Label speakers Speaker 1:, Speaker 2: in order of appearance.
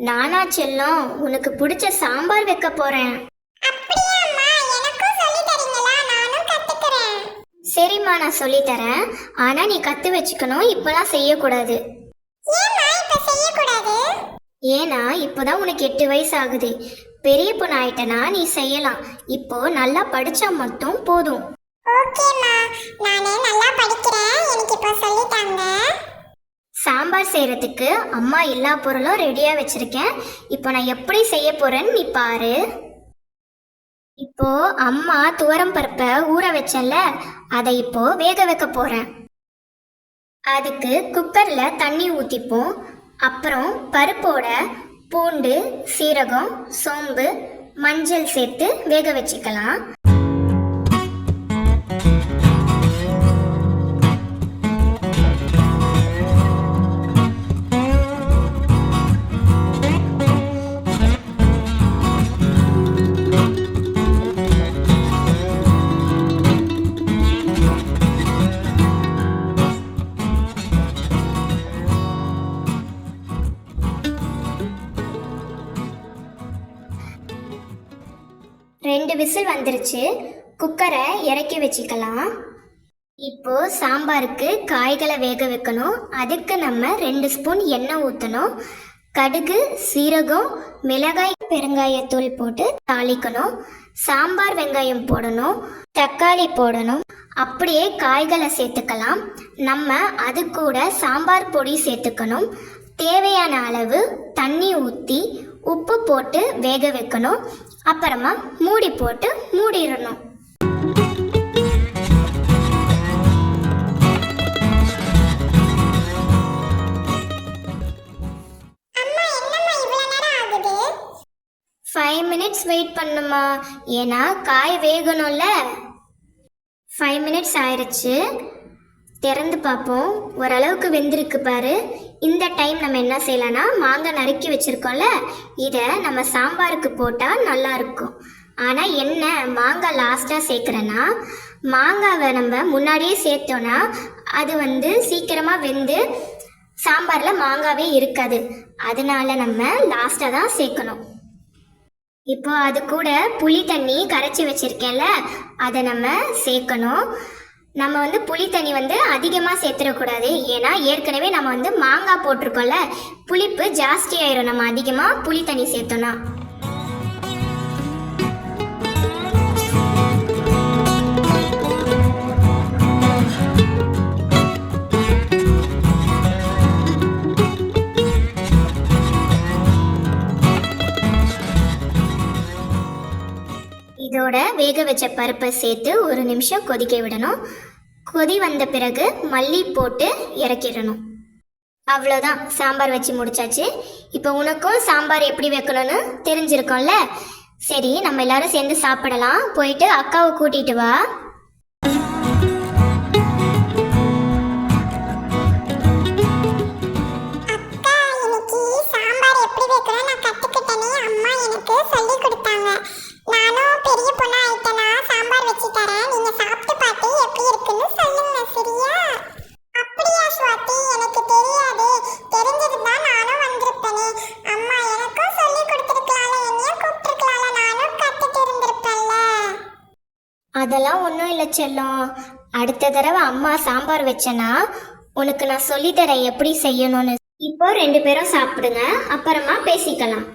Speaker 1: நானா செல்லம், உனக்கு பிடிச்ச சாம்பார் வைக்க போறேன். சரிம்மா, நான் சொல்லி தரேன். ஆனா நீ கத்து வச்சுக்கணும், இப்பெல்லாம் செய்யக்கூடாது. ஏன்னா இப்போதான் உனக்கு 8 வயசு ஆகுது. பெரிய பொண்ணு ஆயிட்டனா நீ செய்யலாம். இப்போ நல்லா படிச்சா மட்டும் போதும். சாம்பார் செய்யறதுக்கு அம்மா எல்லா பொருளும் ரெடியா வச்சிருக்கேன். இப்போ நான் எப்படி செய்ய போறேன்னு நீ பாரு. இப்போ அம்மா துவரம் பருப்பை ஊற வச்சல, அதை இப்போ வேக வைக்க போறேன். அதுக்கு குக்கர்ல தண்ணி ஊத்திப்போம். அப்புறம் பருப்போட பூண்டு, சீரகம், சோம்பு, மஞ்சள் சேர்த்து வேக வச்சுக்கலாம். ரெண்டு விசில் வந்துருச்சு. குக்கரை இறக்கி வச்சுக்கலாம். இப்போ சாம்பாருக்கு காய்களை வேக வைக்கணும். அதுக்கு நம்ம 2 ஸ்பூன் எண்ணெய் ஊற்றணும். கடுகு, சீரகம், மிளகாய், பெருங்காயத்தூள் போட்டு தாளிக்கணும். சாம்பார் வெங்காயம் போடணும், தக்காளி போடணும். அப்படியே காய்களை சேர்த்துக்கலாம். நம்ம அது கூட சாம்பார் பொடி சேர்த்துக்கணும். தேவையான அளவு தண்ணி ஊற்றி உப்பு போட்டு வேக வைக்கணும். அப்புறமா மூடி போட்டு மூடிடணும். மினிட்ஸ் வெயிட் பண்ணுமா, ஏன்னா காய் வேகணும்ல. 5 மினிட்ஸ் ஆயிடுச்சு. திறந்து பார்ப்போம். ஓரளவுக்கு வெந்திருக்கு பாரு. இந்த டைம் நம்ம என்ன செய்யலாம்னா, மாங்காய் நறுக்கி வச்சுருக்கோம்ல, இதை நம்ம சாம்பாருக்கு போட்டால் நல்லா இருக்கும். ஆனால் என்ன, மாங்காய் லாஸ்ட்டாக சேர்க்குறேன்னா, மாங்காவை நம்ம முன்னாடியே சேர்த்தோன்னா அது சீக்கிரமாக வெந்து சாம்பாரில் மாங்காவே இருக்காது. அதனால நம்ம லாஸ்ட்டாக தான் சேர்க்கணும். இப்போ அது கூட புளி தண்ணி கரைச்சி வச்சுருக்கேன்ல, அதை நம்ம சேர்க்கணும். நம்ம புளி தண்ணி அதிகமாக சேர்த்துடக்கூடாது. ஏன்னா ஏற்கனவே நம்ம மாங்காய் போட்டிருக்கோம்ல, புளிப்பு ஜாஸ்தி ஆயிரும் நம்ம அதிகமாக புளி தண்ணி சேர்த்தோன்னா. இதோட வேக வச்ச பருப்பை சேர்த்து 1 நிமிஷம் கொதிக்க விடணும். கொதி வந்த பிறகு மல்லி போட்டு இறக்கிடணும். அவ்வளோதான், சாம்பார் வச்சு முடிச்சாச்சு. இப்போ உனக்கும் சாம்பார் எப்படி வைக்கணும்னு தெரிஞ்சிருக்கோம்ல. சரி, நம்ம எல்லாரும் சேர்ந்து சாப்பிடலாம். போயிட்டு அக்காவை கூட்டிட்டு வா. அதெல்லாம் ஒன்றும் இல்லை செல்லம். அடுத்த தடவை அம்மா சாம்பார் வச்சேன்னா உனக்கு நான் சொல்லித்தரேன் எப்படி செய்யணும்னு. இப்போ 2 பேரும் சாப்பிடுங்க, அப்புறமா பேசிக்கலாம்.